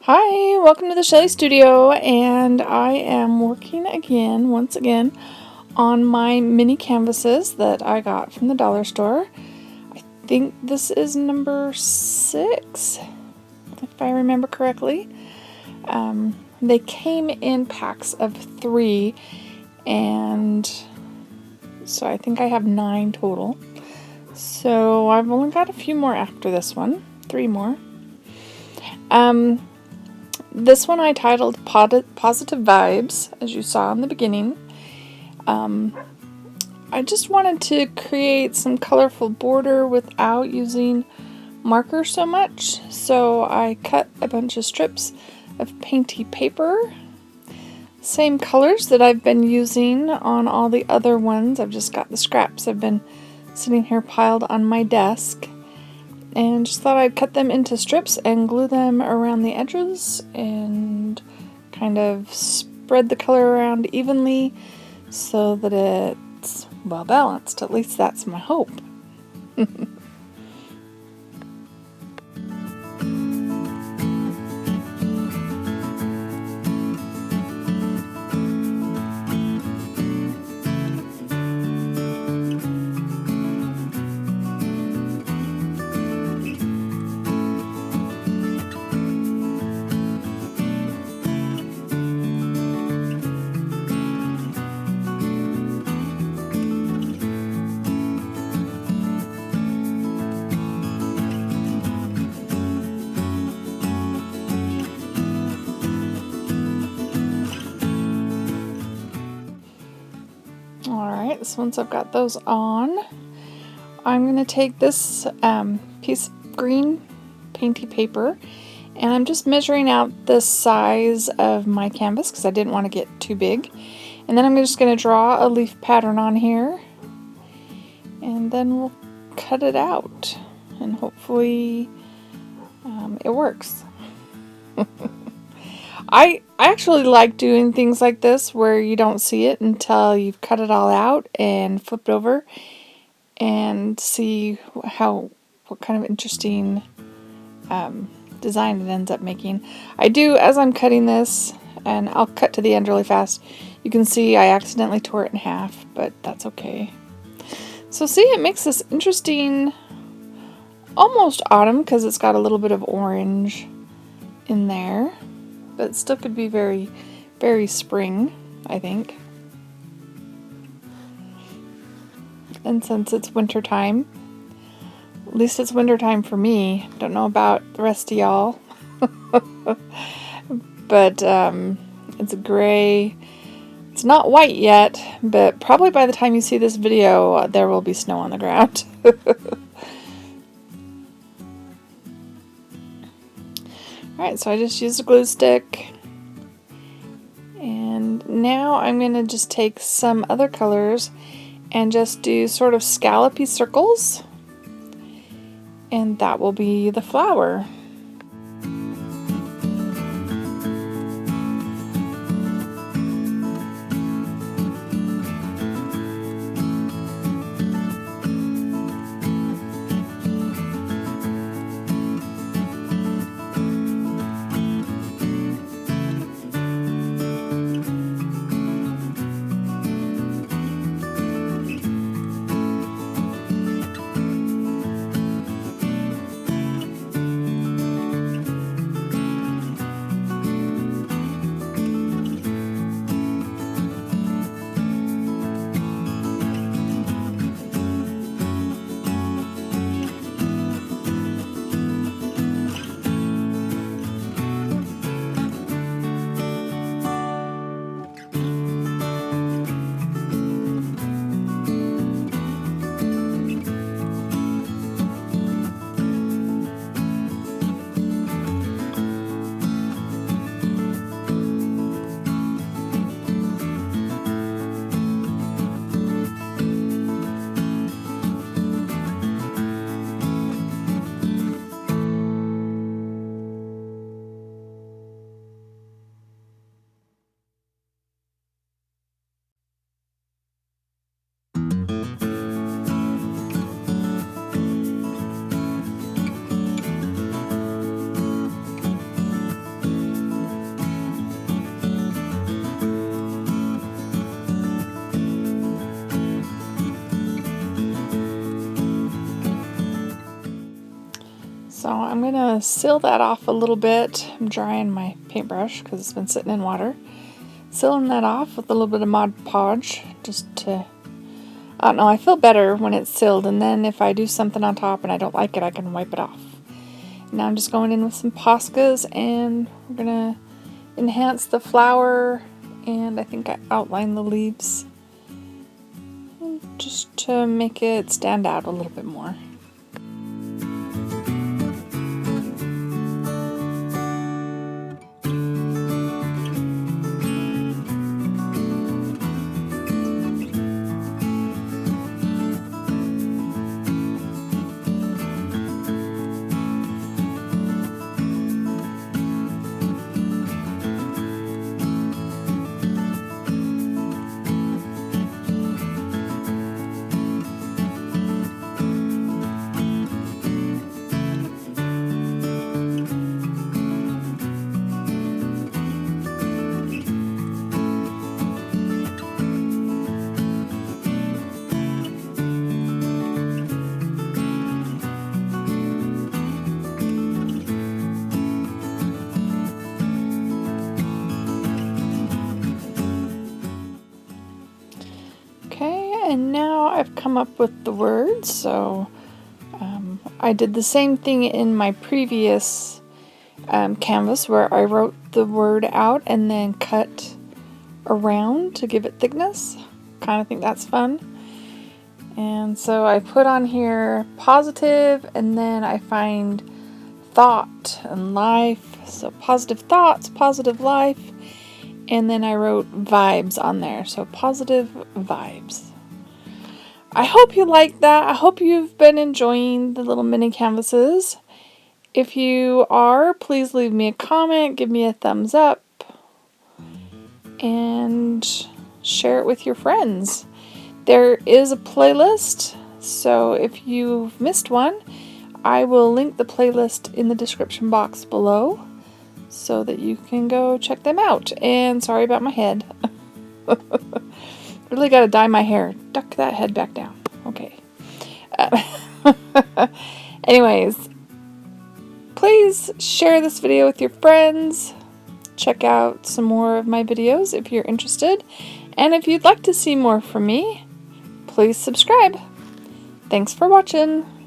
Hi, welcome to the Shelly Studio, and I am working once again, on my mini canvases that I got from the dollar store. I think this is number 6, if I remember correctly. They came in packs of 3, and so I think I have 9 total. So I've only got a few more after this one, 3 more. This one I titled Positive Vibes, as you saw in the beginning. I just wanted to create some colorful border without using marker so much, so I cut a bunch of strips of painty paper. Same colors that I've been using on all the other ones. I've just got the scraps. I've been sitting here piled on my desk. And just thought I'd cut them into strips and glue them around the edges and kind of spread the color around evenly so that it's well balanced. At least that's my hope. Alright, so once I've got those on, I'm going to take this piece of green painty paper, and I'm just measuring out the size of my canvas because I didn't want to get too big. And then I'm just going to draw a leaf pattern on here, and then we'll cut it out, and hopefully it works. I actually like doing things like this where you don't see it until you've cut it all out and flipped over and see what kind of interesting design it ends up making. I do, as I'm cutting this, and I'll cut to the end really fast, you can see I accidentally tore it in half, but that's okay. So see, it makes this interesting, almost autumn, because it's got a little bit of orange in there, but it still could be very, very spring, I think. And since it's winter time, at least it's winter time for me. Don't know about the rest of y'all. But it's gray. It's not white yet, but probably by the time you see this video, there will be snow on the ground. Alright, so I just used a glue stick. And now I'm going to just take some other colors and just do sort of scallopy circles. And that will be the flower. So I'm going to seal that off a little bit. I'm drying my paintbrush because it's been sitting in water. Sealing that off with a little bit of Mod Podge just to, I don't know, I feel better when it's sealed, and then if I do something on top and I don't like it, I can wipe it off. Now I'm just going in with some Poscas, and we're going to enhance the flower, and I think I outlined the leaves just to make it stand out a little bit more. And now I've come up with the words, so I did the same thing in my previous canvas where I wrote the word out and then cut around to give it thickness. Kind of think that's fun. And so I put on here positive, and then I find thought and life. So positive thoughts, positive life, and then I wrote vibes on there. So positive vibes. I hope you like that. I hope you've been enjoying the little mini canvases. If you are, please leave me a comment, give me a thumbs up, and share it with your friends. There is a playlist, so if you've missed one, I will link the playlist in the description box below so that you can go check them out. And sorry about my head. Really got to dye my hair. Duck that head back down. Okay. Anyways, please share this video with your friends. Check out some more of my videos if you're interested. And if you'd like to see more from me, please subscribe. Thanks for watching.